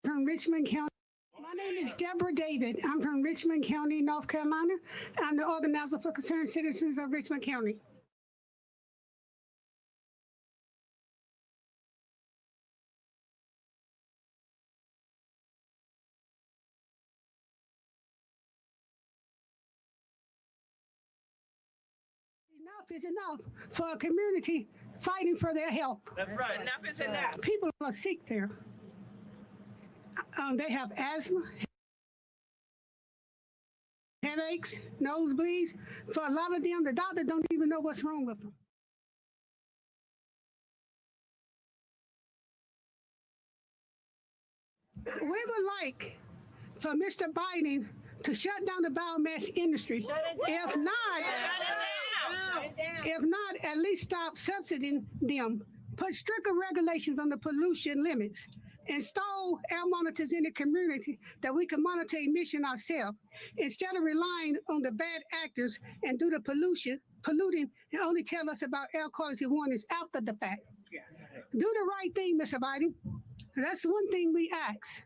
From Richmond County. My name is Deborah David. I'm from Richmond County, North Carolina. I'm the organizer for Concerned Citizens of Richmond County. Enough is enough for a community fighting for their health. That's right. Enough is enough. People are sick there. They have asthma, headaches, nosebleeds. For a lot of them, the doctor don't even know what's wrong with them. We would like for Mr. Biden to shut down the biomass industry. If not, at least stop subsidizing them. Put stricter regulations on the pollution limits. Install air monitors in the community that we can monitor emission ourselves instead of relying on the bad actors and do the polluting and only tell us about air quality warnings after the fact. Do the right thing, Mr. Biden. That's one thing we ask.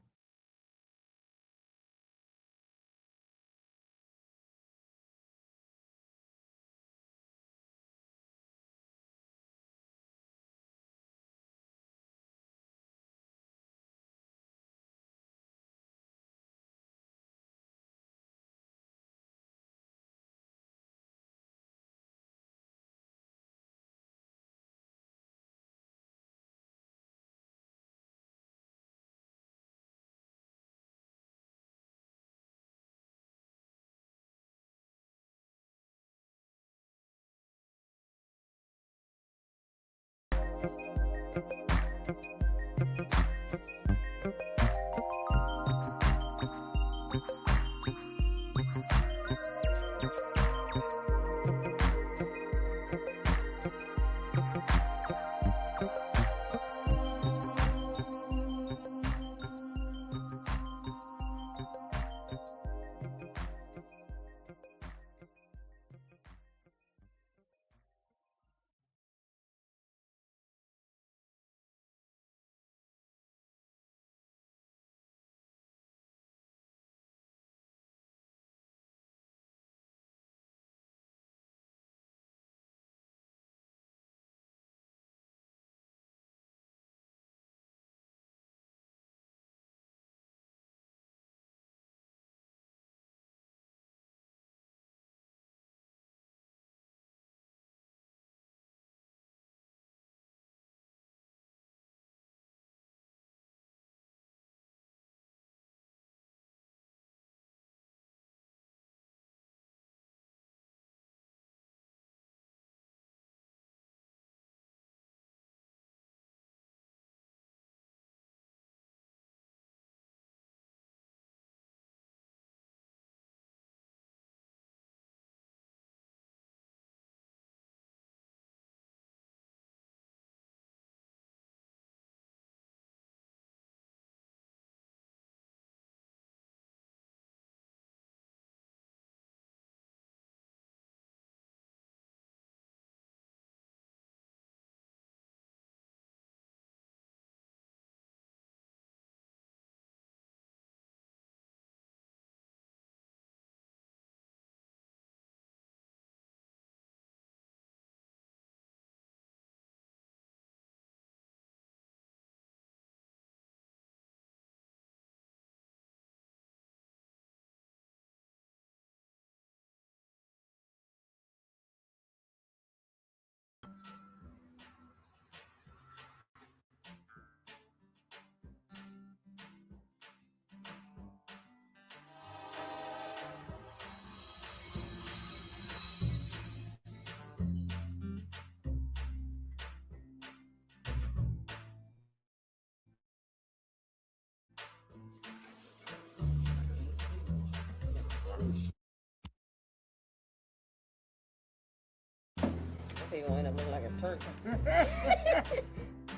people end up looking like a turkey.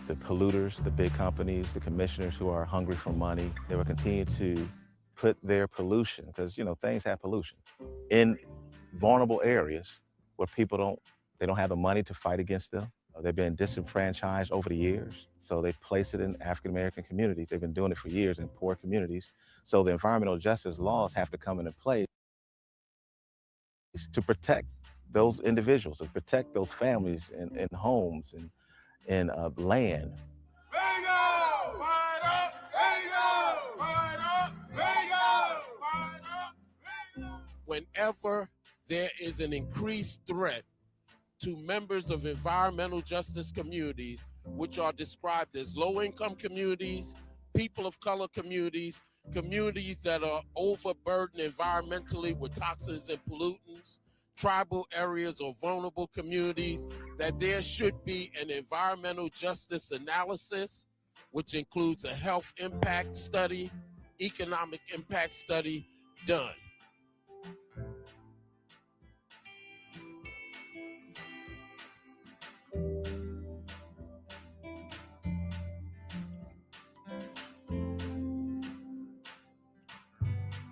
The polluters, the big companies, the commissioners who are hungry for money, they will continue to put their pollution, because things have pollution, in vulnerable areas where they don't have the money to fight against them. They've been disenfranchised over the years, so they place it in African-American communities. They've been doing it for years in poor communities. So the environmental justice laws have to come into place to protect those individuals, to protect those families and homes and land. Bingo! Fight up! Bingo! Fight up! Bingo! Fight up! Bingo! Whenever there is an increased threat to members of environmental justice communities, which are described as low-income communities, people of color communities, communities that are overburdened environmentally with toxins and pollutants, tribal areas or vulnerable communities, that there should be an environmental justice analysis, which includes a health impact study, economic impact study done.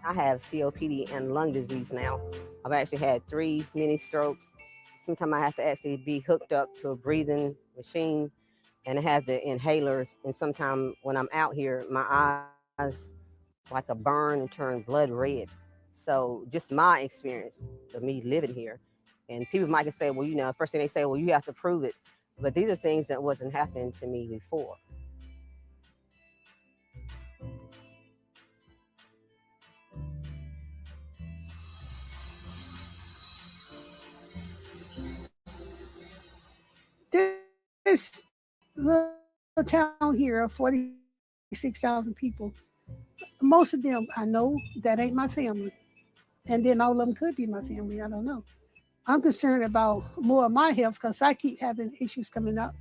I have COPD and lung disease now. I've actually had 3 mini strokes. Sometimes I have to actually be hooked up to a breathing machine, and I have the inhalers. And sometimes when I'm out here, my eyes like a burn and turn blood red. So just my experience of me living here. And people might say, well, first thing they say, well, you have to prove it. But these are things that wasn't happening to me before. This little town here of 46,000 people, most of them I know that ain't my family. And then all of them could be my family. I don't know. I'm concerned about more of my health because I keep having issues coming up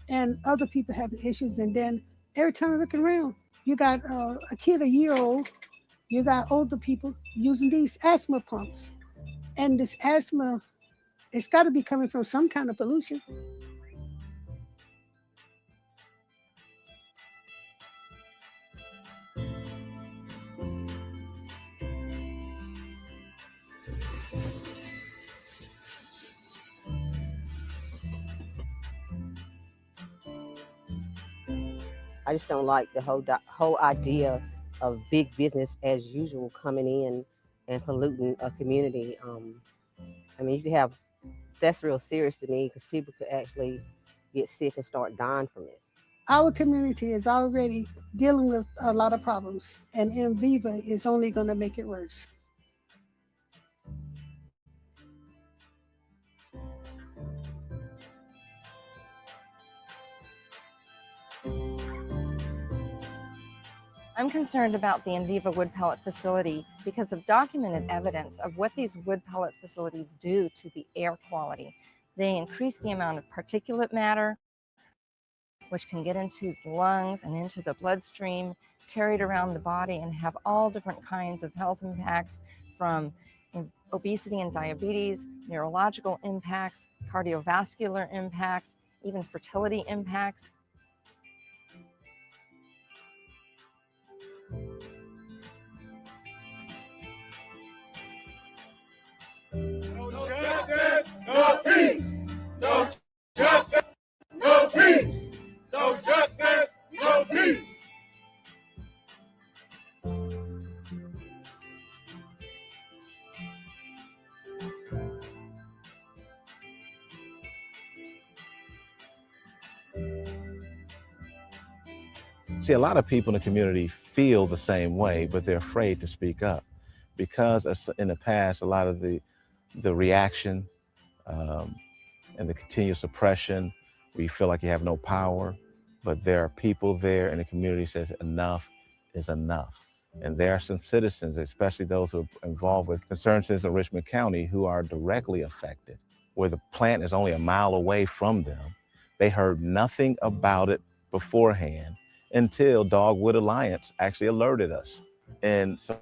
and other people having issues. And then every time I look around, you got a kid a year old, you got older people using these asthma pumps. And this asthma, it's got to be coming from some kind of pollution. I just don't like the whole idea of big business as usual coming in and polluting a community. You could have, that's real serious to me because people could actually get sick and start dying from this. Our community is already dealing with a lot of problems, and Enviva is only going to make it worse. I'm concerned about the Enviva wood pellet facility because of documented evidence of what these wood pellet facilities do to the air quality. They increase the amount of particulate matter, which can get into the lungs and into the bloodstream, carried around the body, and have all different kinds of health impacts, from obesity and diabetes, neurological impacts, cardiovascular impacts, even fertility impacts. No justice, no peace. No justice, no peace. No justice, no peace. See, a lot of people in the community feel the same way, but they're afraid to speak up because in the past, a lot of the reaction and the continued suppression, where you feel like you have no power, but there are people there in the community says enough is enough. And there are some citizens, especially those who are involved with concerned citizens in Richmond County, who are directly affected, where the plant is only a mile away from them. They heard nothing about it beforehand until Dogwood Alliance actually alerted us. And so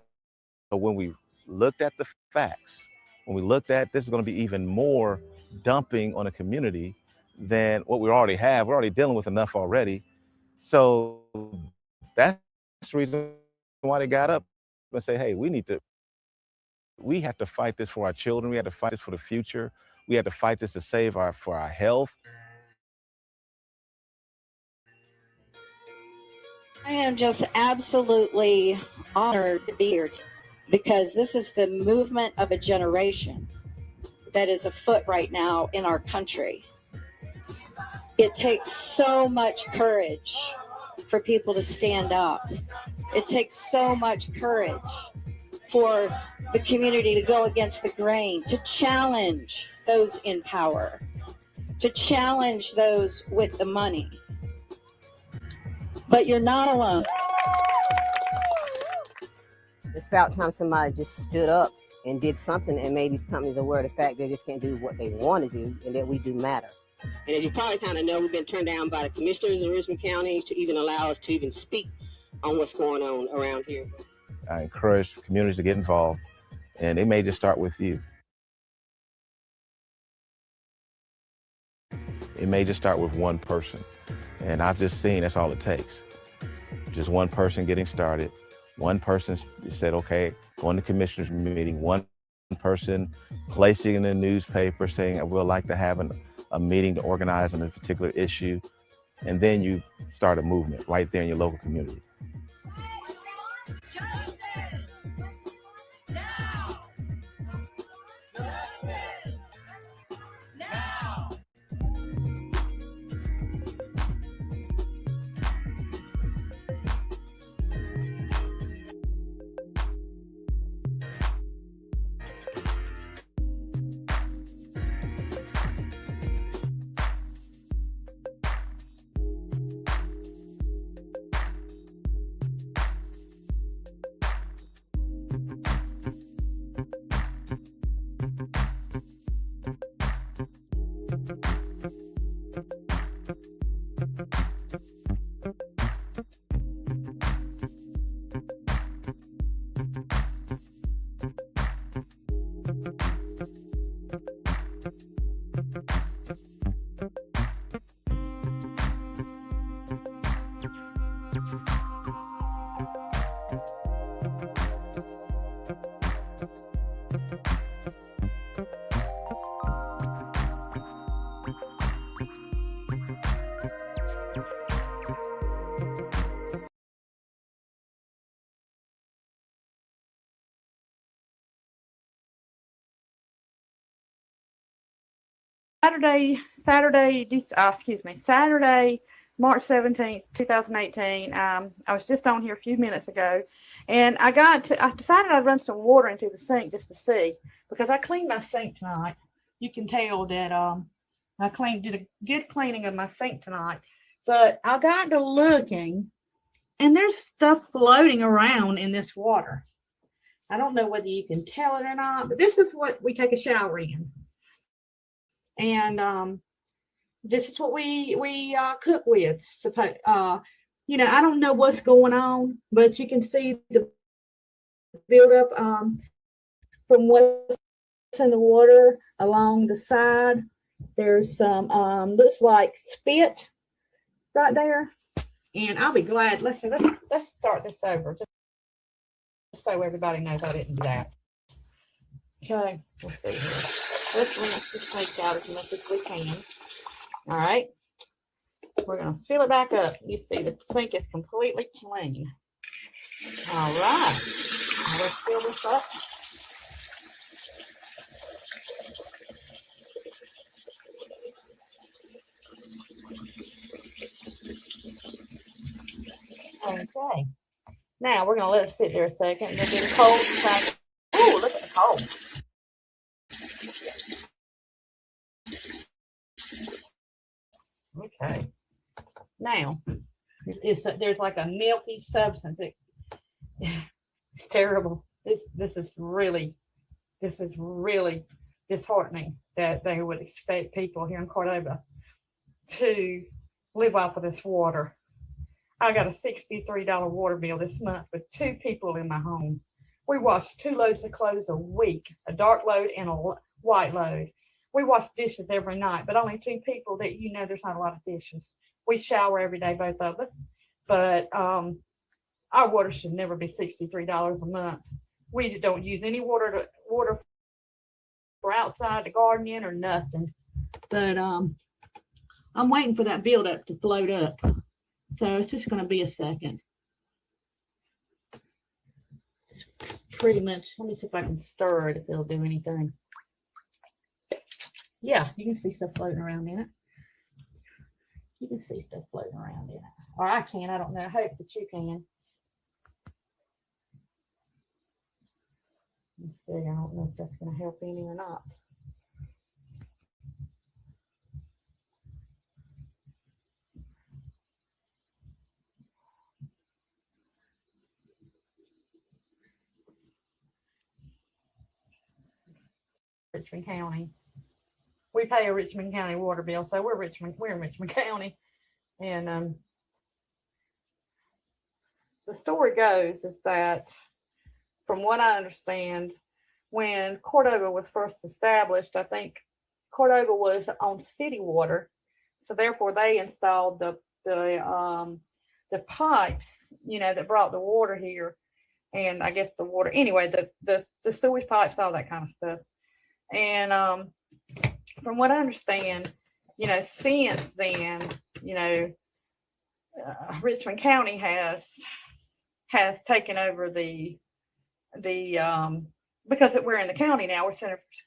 when we looked at the facts, when we looked at this is going to be even more dumping on a community than what we already have. We're already dealing with enough already. So that's the reason why they got up and say, hey, we have to fight this for our children. We have to fight this for the future. We have to fight this to save for our health. I am just absolutely honored to be here because this is the movement of a generation that is afoot right now in our country. It takes so much courage for people to stand up. It takes so much courage for the community to go against the grain, to challenge those in power, to challenge those with the money. But you're not alone. It's about time somebody just stood up and did something and made these companies aware of the fact they just can't do what they want to do and that we do matter. And as you probably kind of know, we've been turned down by the commissioners in Richmond County to even allow us to even speak on what's going on around here. I encourage communities to get involved, and it may just start with you. It may just start with one person. And I've just seen that's all it takes. Just one person getting started. One person said, okay, going to commissioners meeting. One person placing in the newspaper saying, I would like to have a meeting to organize on a particular issue. And then you start a movement right there in your local community. Saturday, March 17th, 2018. I was just on here a few minutes ago, and I decided I'd run some water into the sink just to see, because I cleaned my sink tonight. You can tell that I did a good cleaning of my sink tonight, but I got to looking, and there's stuff floating around in this water. I don't know whether you can tell it or not, but this is what we take a shower in. And this is what we cook with. I don't know what's going on, but you can see the buildup from what's in the water along the side. There's some looks like spit right there, and I'll be glad. Let's start this over just so everybody knows I didn't do that. Okay, let's see here. Let's rinse the sink out as much as we can. All right. We're going to fill it back up. You see the sink is completely clean. All right. Now let's fill this up. Okay. Now we're going to let it sit there a second. And get it cold. Ooh, look at the cold. Okay. Now, there's like a milky substance. It's terrible. This is really disheartening that they would expect people here in Cordova to live off of this water. I got a $63 water bill this month with 2 people in my home. We wash 2 loads of clothes a week, a dark load and a white load. we wash dishes every night, but only 2 people that there's not a lot of dishes. We shower every day, both of us, but our water should never be $63 a month. We don't use any water for outside the gardening or nothing. But I'm waiting for that buildup to float up. So it's just going to be a second. It's pretty much, let me see if I can stir it, if it'll do anything. Yeah, you can see stuff floating around in it. You can see stuff floating around in it. Or I can, I don't know. I hope that you can. Let's see, I don't know if that's going to help any or not. Richmond County. We pay a Richmond County water bill, so we're in Richmond County. And the story goes is that, from what I understand, when Cordova was first established, I think Cordova was on city water, so therefore they installed the pipes, that brought the water here, and I guess the water anyway, the sewage pipes, all that kind of stuff. And from what I understand, since then, Richmond County has taken over the because we're in the county now, we're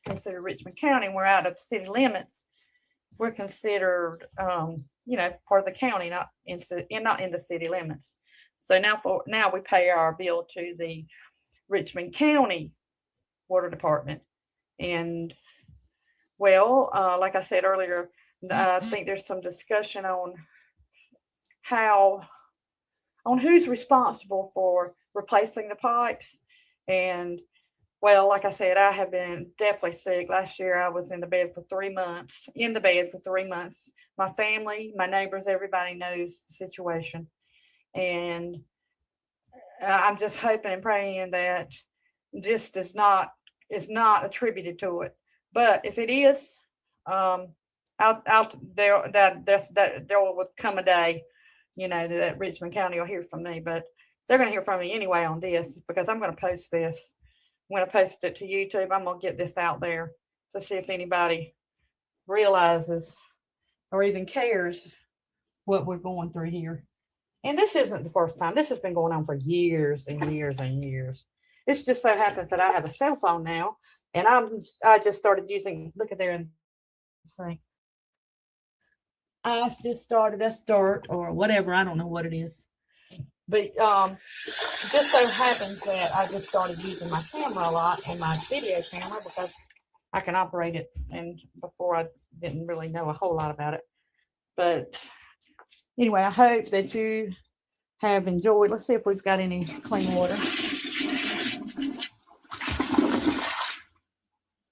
considered Richmond County, and we're out of city limits. We're considered, part of the county, not in the city limits. So now we pay our bill to the Richmond County Water Department. And well, like I said earlier, I think there's some discussion on who's responsible for replacing the pipes. And well, like I said, I have been definitely sick. Last year I was in the bed for 3 months. My family, my neighbors, everybody knows the situation. And I'm just hoping and praying that this is not attributed to it. But if it is, there will come a day, that Richmond County will hear from me. But they're going to hear from me anyway on this, because I'm going to post this. I'm going to post it to YouTube. I'm going to get this out there to see if anybody realizes or even cares what we're going through here. And this isn't the first time. This has been going on for years and years and years. It just so happens that I have a cell phone now, and I just started using, look at there and say, I just started a start or whatever. I don't know what it is. But it just so happens that I just started using my camera a lot, and my video camera, because I can operate it. And before I didn't really know a whole lot about it. But anyway, I hope that you have enjoyed. Let's see if we've got any clean water.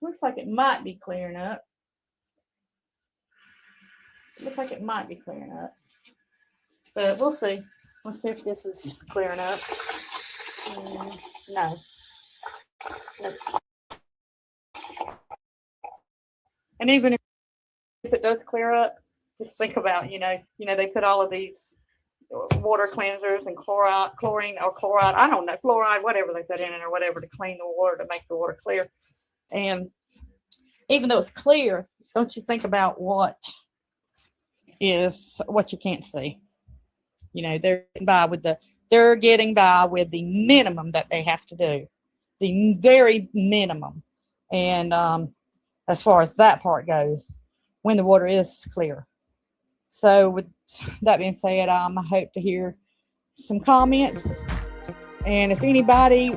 Looks like it might be clearing up. Looks like it might be clearing up. But we'll see. Let's see if this is clearing up. No. And even if it does clear up, just think about, they put all of these water cleansers and chlorine or chloride, I don't know, fluoride, whatever they put in it or whatever to clean the water, to make the water clear. And even though it's clear, don't you think about what you can't see. They're getting by with the minimum that they have to do, the very minimum. And as far as that part goes, when the water is clear. So with that being said, I hope to hear some comments. And if anybody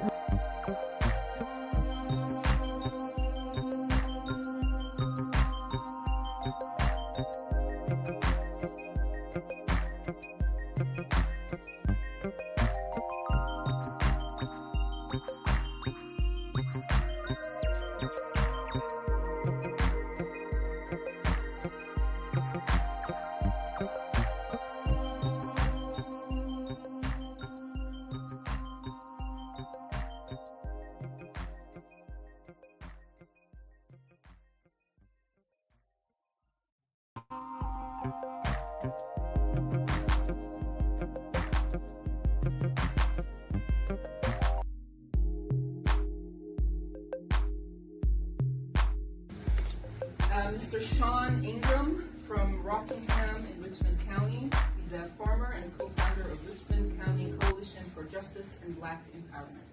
Mr. Sean Ingram from Rockingham in Richmond County. He's a farmer and co-founder of Richmond County Coalition for Justice and Black Empowerment.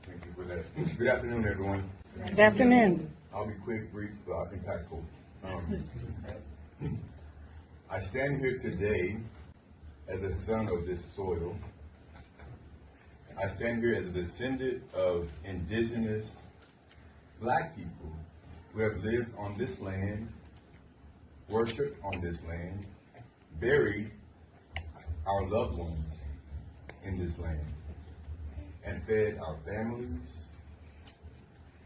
Thank you for that. Good afternoon, everyone. Good afternoon. I'll be quick, brief, impactful. I stand here today as a son of this soil. I stand here as a descendant of indigenous Black people who have lived on this land, worshiped on this land, buried our loved ones in this land, and fed our families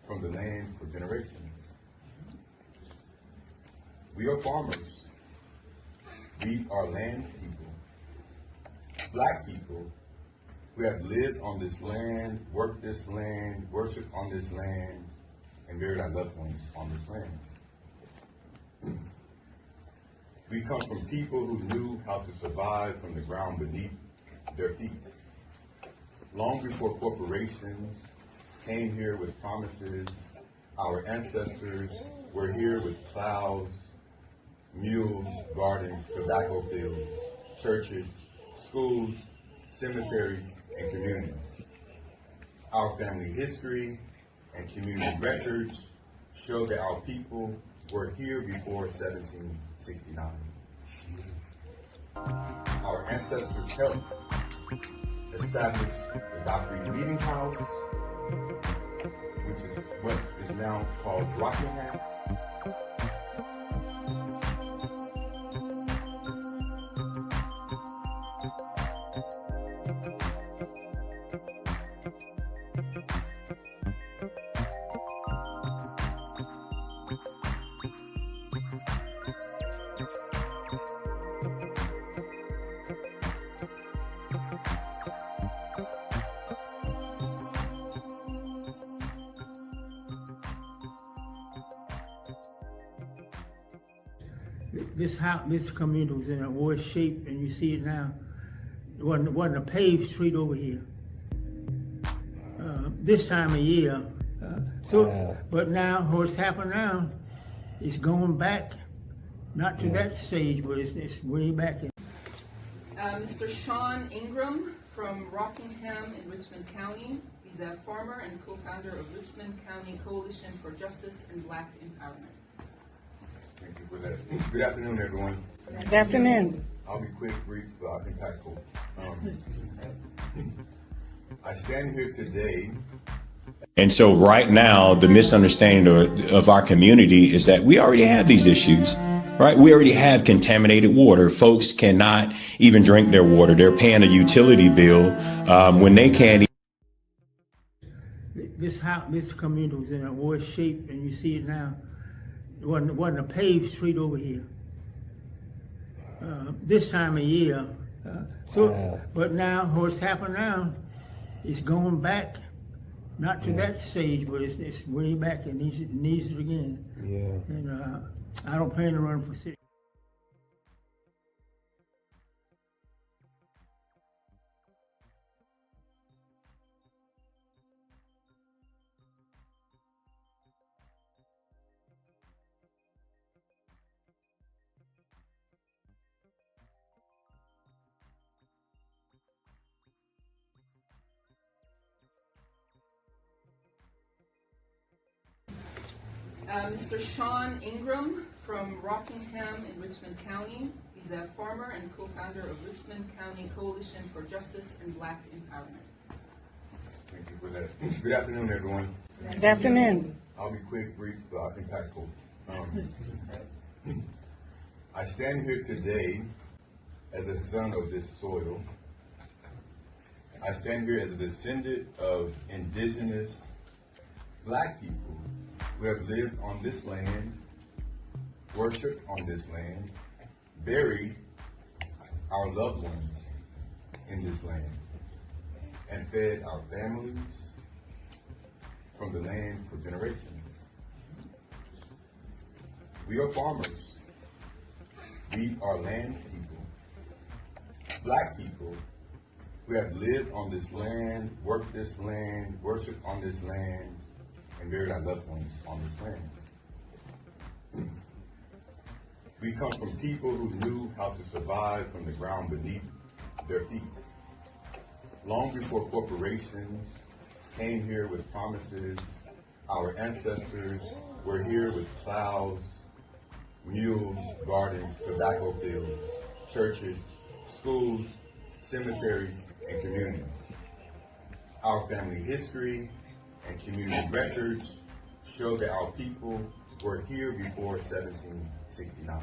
from the land for generations. We are farmers. We are land people, Black people who have lived on this land, worked this land, worshiped on this land, and buried our loved ones on this land. We come from people who knew how to survive from the ground beneath their feet. Long before corporations came here with promises, our ancestors were here with plows, mules, gardens, tobacco fields, churches, schools, cemeteries, and communities. Our family history and community records show that our people were here before 1769. Our ancestors helped establish the Dockery Meeting House, which is what is now called Rockingham. This community was in a worse shape, and you see it now. It wasn't a paved street over here. This time of year, but now what's happened now, it's going back, not to that stage, but it's way back. Mr. Sean Ingram from Rockingham in Richmond County. He's a farmer and co-founder of Richmond County Coalition for Justice and Black Empowerment. Thank you for that. Good afternoon, everyone. Good afternoon. I'll be quick, brief, impactful. I stand here today. And so right now, the misunderstanding of our community is that we already have these issues, right? We already have contaminated water. Folks cannot even drink their water. They're paying a utility bill when they can't. This community was in a worse shape, and you see it now. It wasn't a paved street over here. This time of year, but now what's happened now, it's going back, not to that stage, but it's way back. It needs it again. Yeah. And I don't plan to run for city. Mr. Sean Ingram from Rockingham in Richmond County. He's a farmer and co-founder of Richmond County Coalition for Justice and Black Empowerment. Thank you for that. Good afternoon, everyone. Good afternoon. I'll be quick, brief, impactful. I stand here today as a son of this soil. I stand here as a descendant of indigenous Black people who have lived on this land, worshiped on this land, buried our loved ones in this land, and fed our families from the land for generations. We are farmers. We are land people, Black people who have lived on this land, worked this land, worshiped on this land, and buried our loved ones on this land. We come from people who knew how to survive from the ground beneath their feet. Long before corporations came here with promises, our ancestors were here with plows, mules, gardens, tobacco fields, churches, schools, cemeteries, and communities. Our family history and community records show that our people were here before 1769.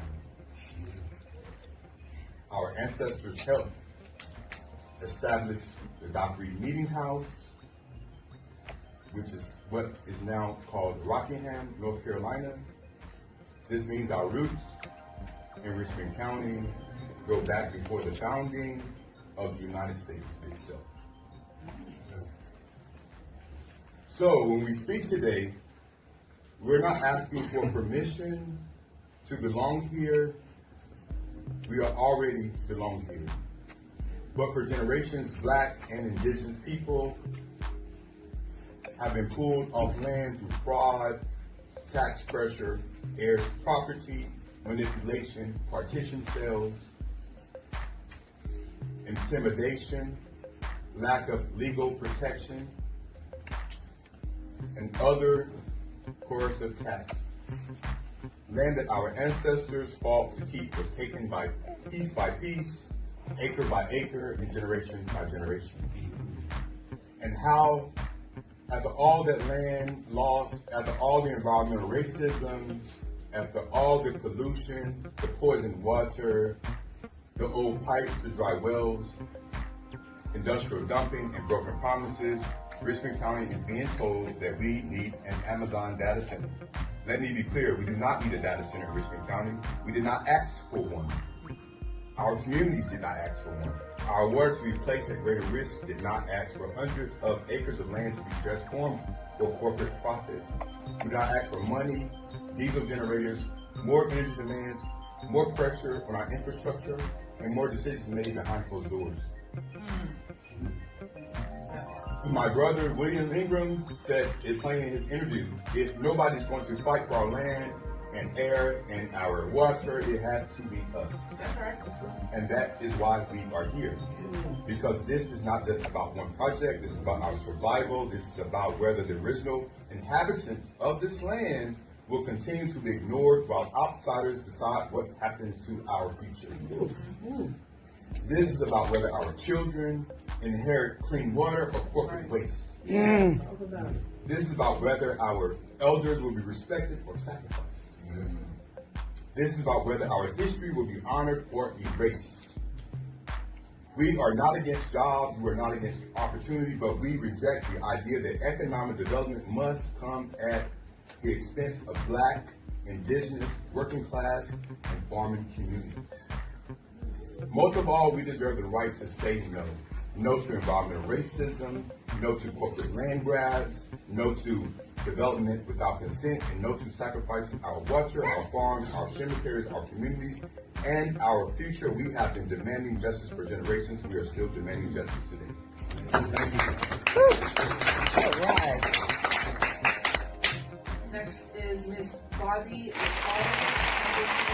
Our ancestors helped establish the Doc Reed Meeting House, which is what is now called Rockingham, North Carolina. This means our roots in Richmond County go back before the founding of the United States itself. So when we speak today, we're not asking for permission to belong here. We are already belong here. But for generations, Black and Indigenous people have been pulled off land through fraud, tax pressure, heirs property, manipulation, partition sales, intimidation, lack of legal protection, and other coercive tax. Land that our ancestors fought to keep was taken by piece, acre by acre, and generation by generation. And how, after all that land lost, after all the environmental racism, after all the pollution, the poisoned water, the old pipes, the dry wells, industrial dumping, and broken promises, Richmond County is being told that we need an Amazon data center. Let me be clear, we do not need a data center in Richmond County. We did not ask for one. Our communities did not ask for one. Our water to be placed at greater risk did not ask for hundreds of acres of land to be transformed for corporate profit. We did not ask for money, diesel generators, more energy demands, more pressure on our infrastructure, and more decisions made behind closed doors. My brother, William Ingram, said it plain in his interview, if nobody's going to fight for our land and air and our water, it has to be us. And that is why we are here. Because this is not just about one project, this is about our survival, this is about whether the original inhabitants of this land will continue to be ignored while outsiders decide what happens to our future. This is about whether our children inherit clean water or corporate waste. This is about whether our elders will be respected or sacrificed. This is about whether our history will be honored or erased. We are not against jobs, we are not against opportunity, but we reject the idea that economic development must come at the expense of Black, Indigenous, working class, and farming communities. Most of all, we deserve the right to say no. No to environmental racism, no to corporate land grabs, no to development without consent, and no to sacrificing our water, our farms, our cemeteries, our communities, and our future. We have been demanding justice for generations. We are still demanding justice today. Thank you. All right. Next is Miss Bobby Anderson.